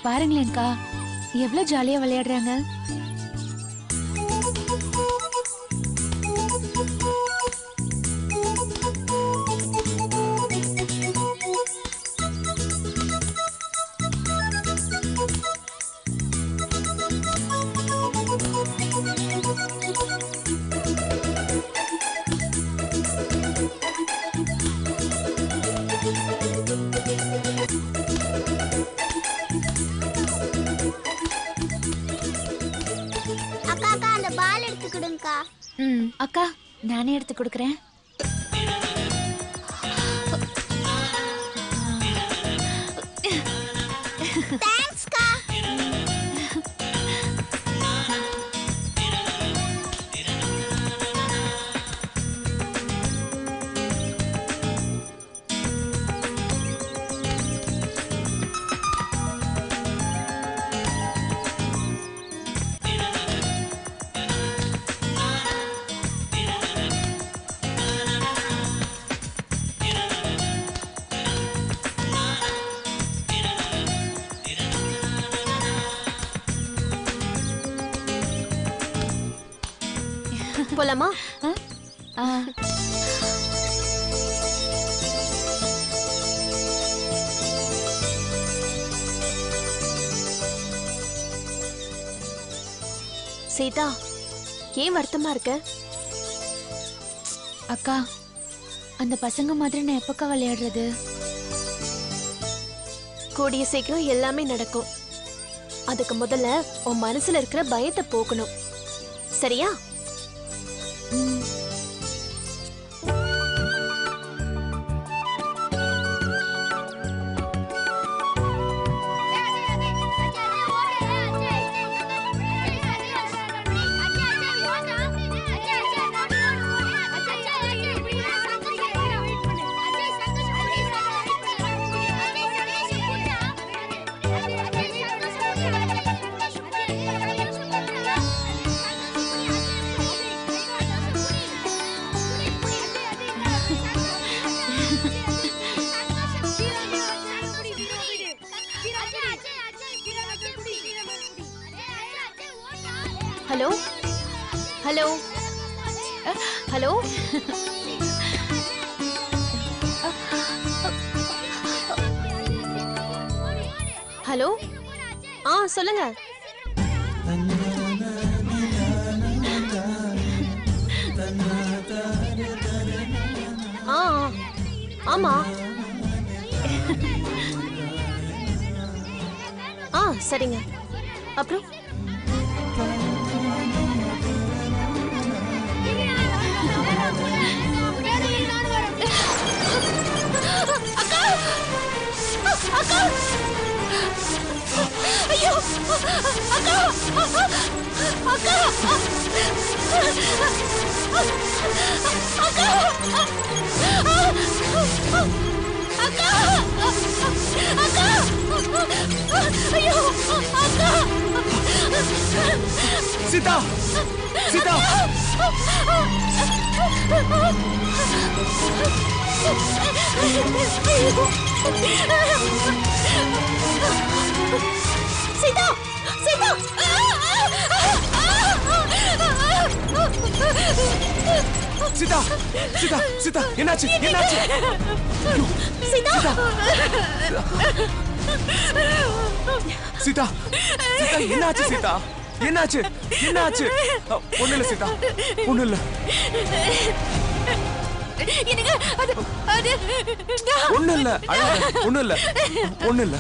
பாருங்களேன்க்கா, எவ்வளவு ஜாலியா விளையாடுறாங்க. அக்கா, நானே எடுத்து கொடுக்கறேன். தேங்க்ஸ்க்கா. போலாமா? சீதா, ஏன் வருத்தமா இருக்க? அக்கா, அந்த பசங்க மாதிரி நான் எப்பக்கா விளையாடுறது? கூடிய சீக்கிரம் எல்லாமே நடக்கும். அதுக்கு முதல்ல உன் மனசுல இருக்கிற பயத்தை போக்கணும், சரியா? ஹலோ ஹலோ ஹலோ ஹலோ சொல்லுங்க. ஆமா. சரிங்க. அப்புறம் அக்கா, ஐயோ அக்கா, அக்கா, அக்கா, அக்கா, அக்கா, ஐயோ அக்கா. சீதா, சீதா, சீதா, சீதா, சீதா, சீதா, சீதா, என்னாச்சு? என்னாச்சு? சீதா, சீதா, சீதா, என்னாச்சு? சீதா, என்னாச்சு? என்னாச்சு? ஒண்ணு இல்ல சீதா, ஒண்ணு இல்ல. ஒண்ணு இல்ல, ஒண்ணு இல்ல, ஒண்ணு இல்ல,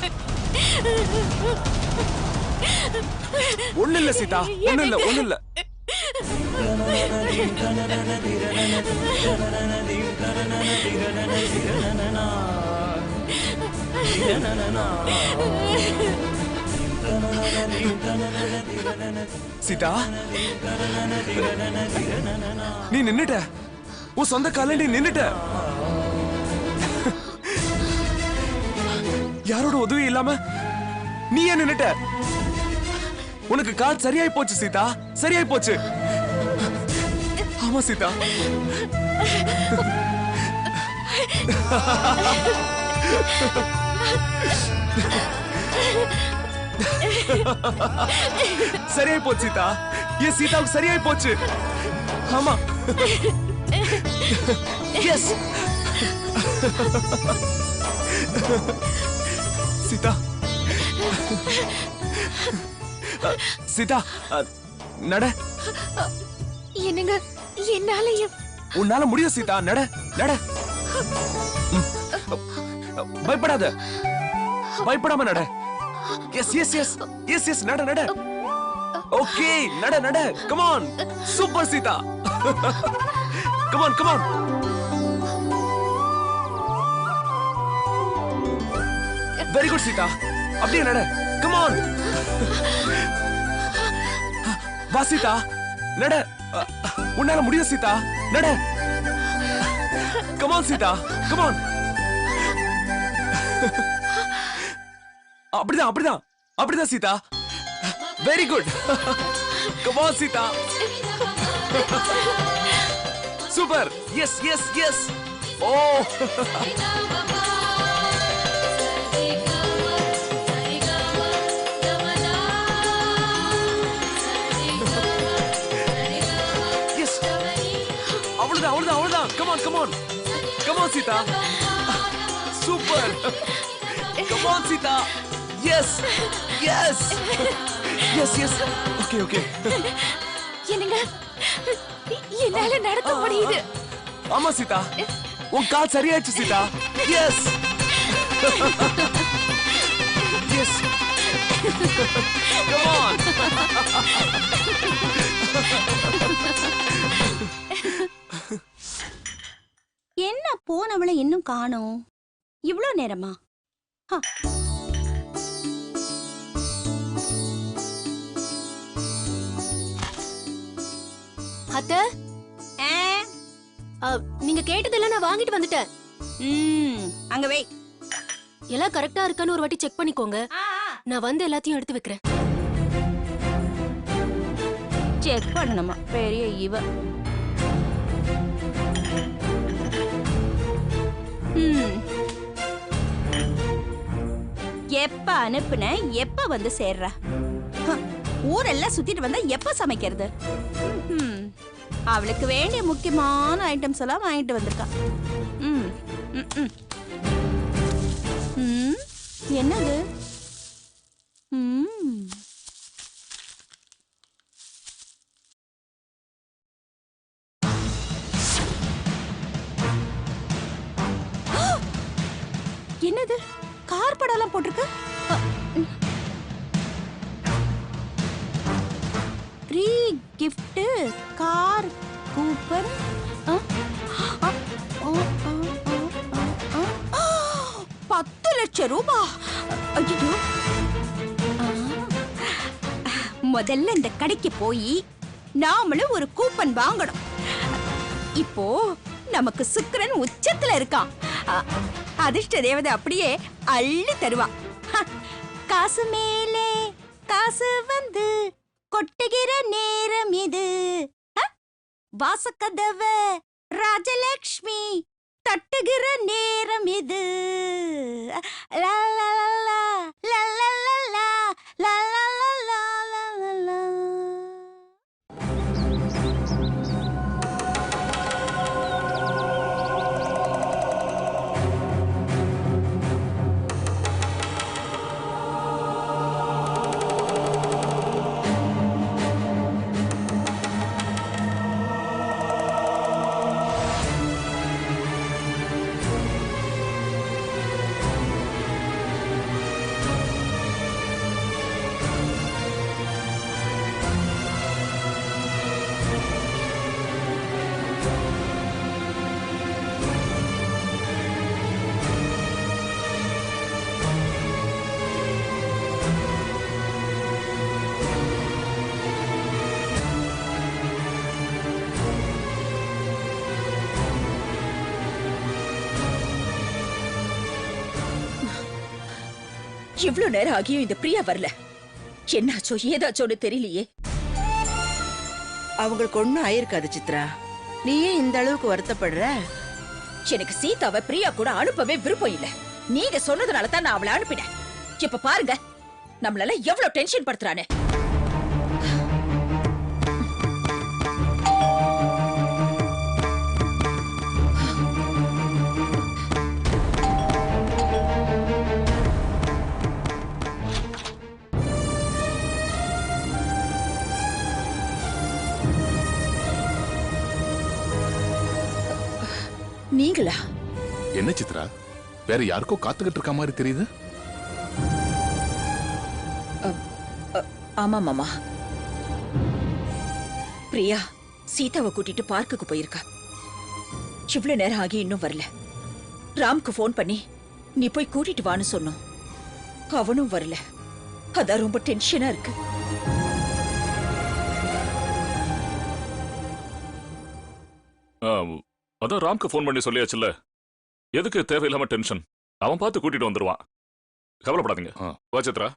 ஒண்ணு இல்ல சீதா, ஒண்ணு இல்ல, ஒண்ணு இல்ல. சீதா, நீ நின்னுட்ட, உன் சொந்த கால நீ நின்னுட்ட. யாரோட உதவி இல்லாம நீ ஏன் நின்னுட்ட? உனக்கு கால் சரியாய் போச்சு சீதா, சரியாய் போச்சு. ஆமா சீதா. சரியாய் போச்சு சீதா. என் சீதாவுக்கு சரியாய் போச்சு. ஆமா. எஸ். சீதா. சீதா நட. என்னங்க என்னால உன்னால முடியும் சீதா. நட நட. பயப்படாத. பயப்படாம நட. Yes yes yes yes yes நட நட. ஓகே நட நட. Come on. Super Seetha. Come on come on. Very good Seetha. அப்படியே நட. Come on. வா சீதா நட. உன்னால முடியும் சீதா. நட. Come on Seetha. Come on. அப்படிதான் அப்படிதான் அப்படிதான் Seetha. Very good. Come on Seetha. Super. Yes yes yes. ஓ அவ்வளவுதான் அவ்வளவுதான். Come on come on. Come on Seetha. Super. Come on Seetha. Yes yes yes yes. Okay okay. என்னங்க என்னால நடக்க முடியுது. ஆமா சீதா. உன் கால் சரியாயிடுச்சு Sita. Yes yes. Come on. என்ன போனவளை இன்னும் காணோம்? இவ்ளோ நேரமா? அத்த நீங்க கேட்டதெல்லாம் நான் வாங்கிட்டு வந்துட்டேன். அங்க வை. எல்லாம் கரெக்டா இருக்கான்னு ஒரு வாட்டி செக் பண்ணிக்கோங்க. நான் வந்து எல்லாத்தையும் எடுத்து வைக்கிறேன். செக் பண்ணணுமா? பெரிய இவ. எப்ப அனுப்புன? எப்ப வந்து சேர்ற? ஊரெல்லாம் சுத்திட்டு வந்தா எப்ப சமைக்கிறது? அவளுக்கு வேண்டிய முக்கியமான ஐட்டம்ஸ் எல்லாம் வாங்கிட்டு வந்திருக்கா. என்னது? என்னது? கார் படம்லாம் போட்டிருக்கு. Free gift car coupon. 10 லட்சம் ரூபாய். ஐயோ. முதல்ல இந்த கடைக்கு போய் நாமளும் ஒரு கூப்பன் வாங்கணும். இப்போ நமக்கு சுக்கிரன் உச்சத்துல இருக்கான். அதிர்ஷ்ட தேவதை அப்படியே அள்ளி தருவா. காசு மேலே காசு வந்து கொட்டுகிற நேரம் இது. வாசக்கதவ ராஜலக்ஷ்மி தட்டுகிற நேரம் இது. லா லா லா லா லா லா லா லா லா லா லா. இவ்ளோ நேரம் ஆகியும் இந்த பிரியா வரல. என்னாச்சோ ஏதாச்சோன்னு தெரியலையே. அவங்களுக்கு ஒண்ணும் ஆயிருக்காது சித்ரா. நீ ஏன் இந்த அளவுக்கு வருத்தப்படுற? எனக்கு சீதாவை பிரியா கூட அனுப்பவே விருப்பம் இல்ல. நீங்க சொன்னதுனால தான் நான் அவளை அனுப்பினேன். இப்ப பாருங்க, நம்மளால எவ்வளவு டென்ஷன் படுத்துறானே. நீங்களா? என்ன சித்ரா, வேற யாருக்கோ காத்துக்கிட்டு இருக்க மாதிரி தெரியுது. ஆமா மாமா. பிரியா சீதாவை கூட்டிட்டு பார்க்குக்கு போயிருக்கா. இவ்வளவு நேரம் ஆகி இன்னும் வரல. ராம்க்கு போன் பண்ணி நீ போய் கூட்டிட்டு வான்னு சொன்னோம். அவனும் வரல. அதான் ரொம்ப டென்ஷனா இருக்கு. அதான் ராம்க்கு ஃபோன் பண்ணி சொல்லியாச்சுல்ல, எதுக்கு தேவையில்லாம டென்ஷன்? அவன் பார்த்து கூட்டிட்டு வந்துருவான், கவலைப்படாதீங்க. வா சித்ரா.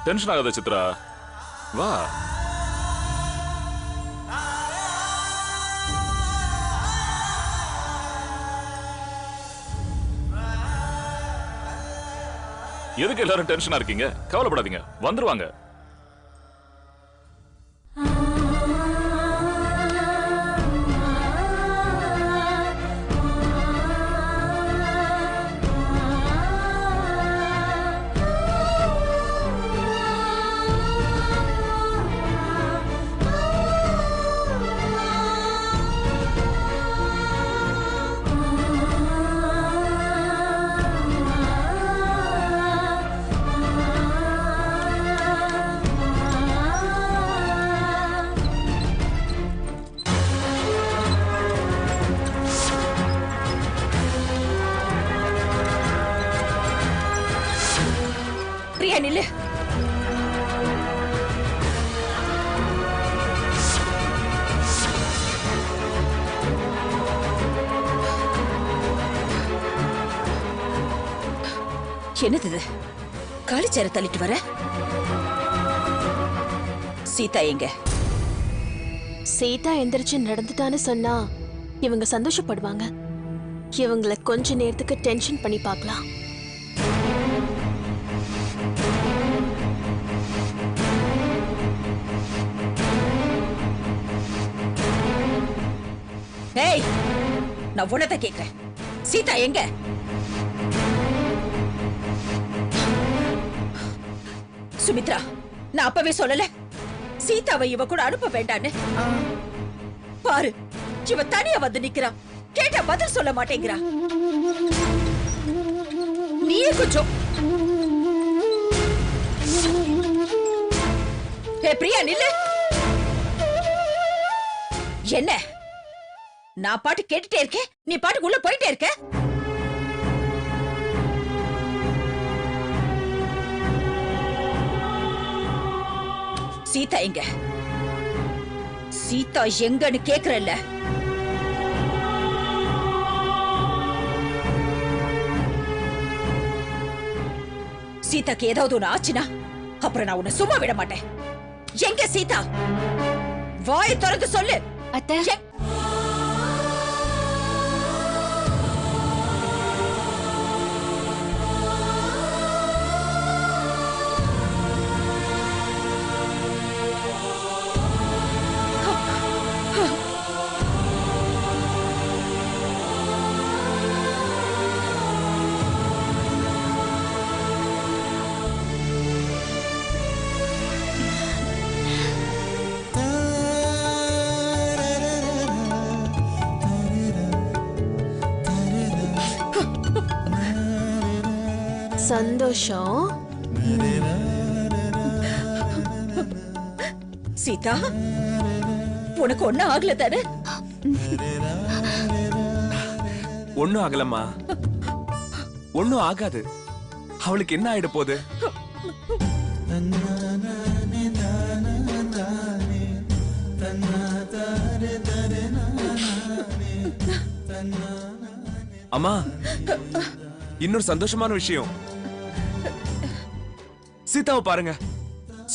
டென்ஷன் ஆகாத சித்ரா, வா. எதுக்கு எல்லாரும் டென்ஷனா இருக்கீங்க? கவலைப்படாதீங்க, வந்துருவாங்க. பிரியா நில்லு. என்னது இது? காலிச்சேர தள்ளிட்டு வர? சீதா எங்க? சீதா எந்திரிச்சு நடந்துட்டான்னு சொன்னா இவங்க சந்தோஷப்படுவாங்க. இவங்கள கொஞ்ச நேரத்துக்கு டென்ஷன் பண்ணி பார்க்கலாம். ஏய், நான் உன்னத கேக்குறேன். சீதா எங்க? சுமித்ரா, நான் அப்பவே சொல்லல சீதாவை இவ கூட அனுப்ப வேண்டான்னு. பாரு, இவ தனியா வந்து நிக்கிறா. கேட்டா பதில் சொல்ல மாட்டேங்கிறா. நீயே கொஞ்சம். ஏ பிரியா நில்லு. என்ன நான் பாட்டு கேட்டுட்டே இருக்கேன், நீ பாட்டுக்கு உள்ள போயிட்டே இருக்க. சீதா எங்க? சீதா எங்கன்னு கேக்குறல்ல. சீதாக்கு ஏதாவது ஒண்ணு ஆச்சுன்னா அப்புறம் நான் உன்னை சும்மா விட மாட்டேன். எங்க சீதா? வாயை திறந்து சொல்லு. அத்தை, சந்தோஷம். சீதா, உனக்கு ஒண்ணும் ஆகல தானே? ஒண்ணும் ஆகலம்மா, ஒண்ணும் ஆகாது. அவளுக்கு என்ன ஆயிட போகுது? அம்மா, இன்னொரு சந்தோஷமான விஷயம். சீதாவை பாருங்க,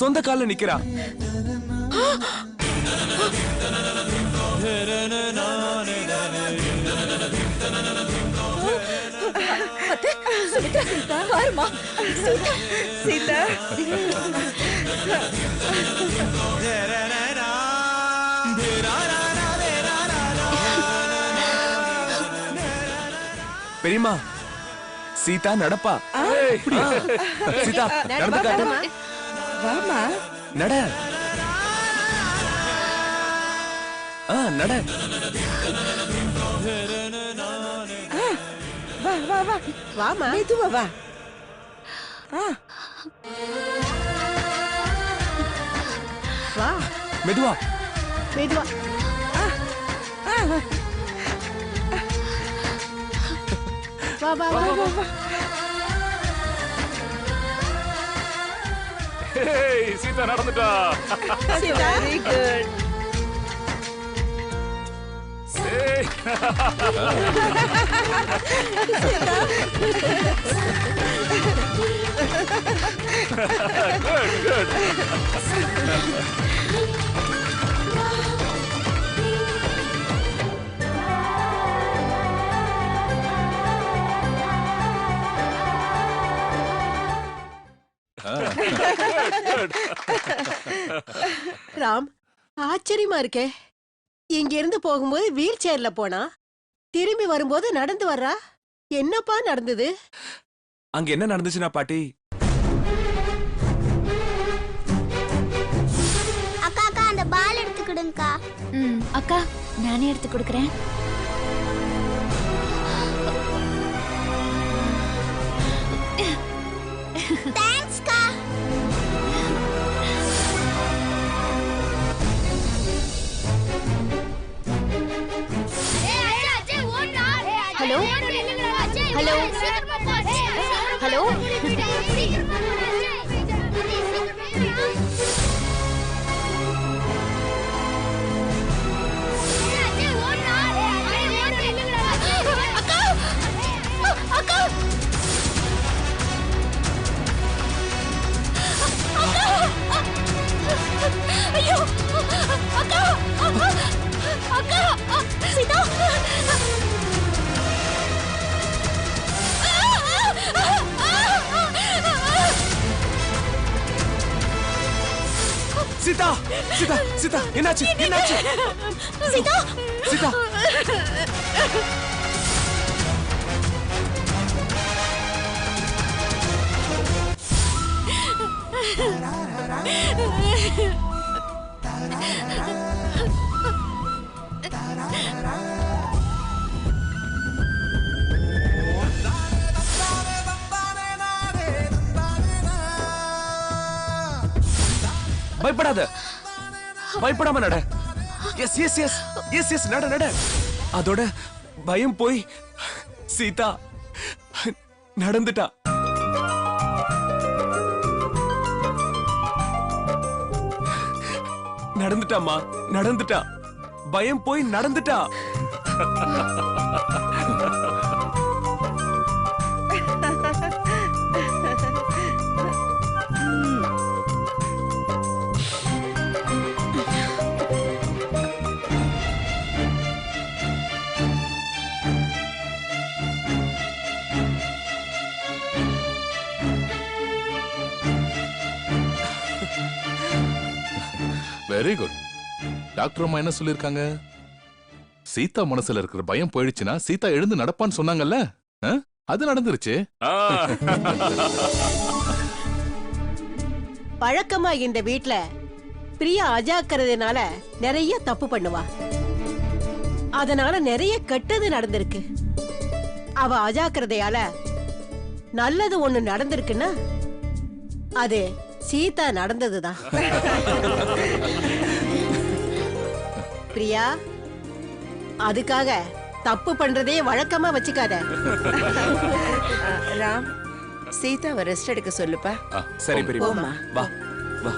சொந்த கால்ல நிக்கிறா. பாருமா சீதா பெரியம்மா, சீதா நடப்பா. சீதா நடந்து காட்டு. வாமா நட. நட. வா வா வா வாமா மெதுவா வா. வா மெதுவா. மெதுவா. வா வா வா வா. ஹேய், சீதா நடந்துட்டா. Very good. ஏய். Good, good. ராம், ஆச்சரியமா இருக்கே. இங்க இருந்து போகும்போது வீல் சேர்ல போனா, திரும்பி வரும்போது நடந்து வர்றா. என்னப்பா நடந்தது? அங்க என்ன நடந்துச்சுன்னா பாட்டி, அக்கா அக்கா அந்த பால் எடுத்துக்கிடுங்கக்கா. அக்கா நானே எடுத்து கொடுக்கறேன். தேங்க்ஸ்க்கா. Hello hello hello. ஐயோ அக்கா அக்கா சீதா. சீதா சீதா சீதா என்னாச்சு என்னாச்சு? சீதா சீதா பயப்படாத, பயப்படாம நட. Yes yes yes yes yes நட நட. அதோட பயம் போய் சீதா நடந்துட்டா. நடந்துட்டாமா, நடந்துட்டா. பயம் போய் நடந்துட்டா. Very good. டாக்டர் அம்மா என்ன சொல்லிருக்காங்க? சீதா மனசுல இருக்கிற பயம் போயிடுச்சுன்னா சீதா எழுந்து நடப்பான்னு சொன்னாங்கல்ல, அது நடந்துருச்சு. பழக்கமா இந்த வீட்ல பிரியா அஜாக்கிரதைனால நிறைய தப்பு பண்ணுவா. அதனால நிறைய கெட்டது நடந்திருக்கு. அவ அஜாக்கிரதையால நல்லது ஒண்ணு நடந்திருக்குன்னா அது சீதா நடந்ததுதான். பிரியா, அதுக்காக தப்பு பண்றதே வழக்கமா வச்சுக்காத. ராம், சீதாவை ரெஸ்ட் எடுக்க சொல்லுப்பா. சரி பெரியம்மா, போம்மா. வா வா.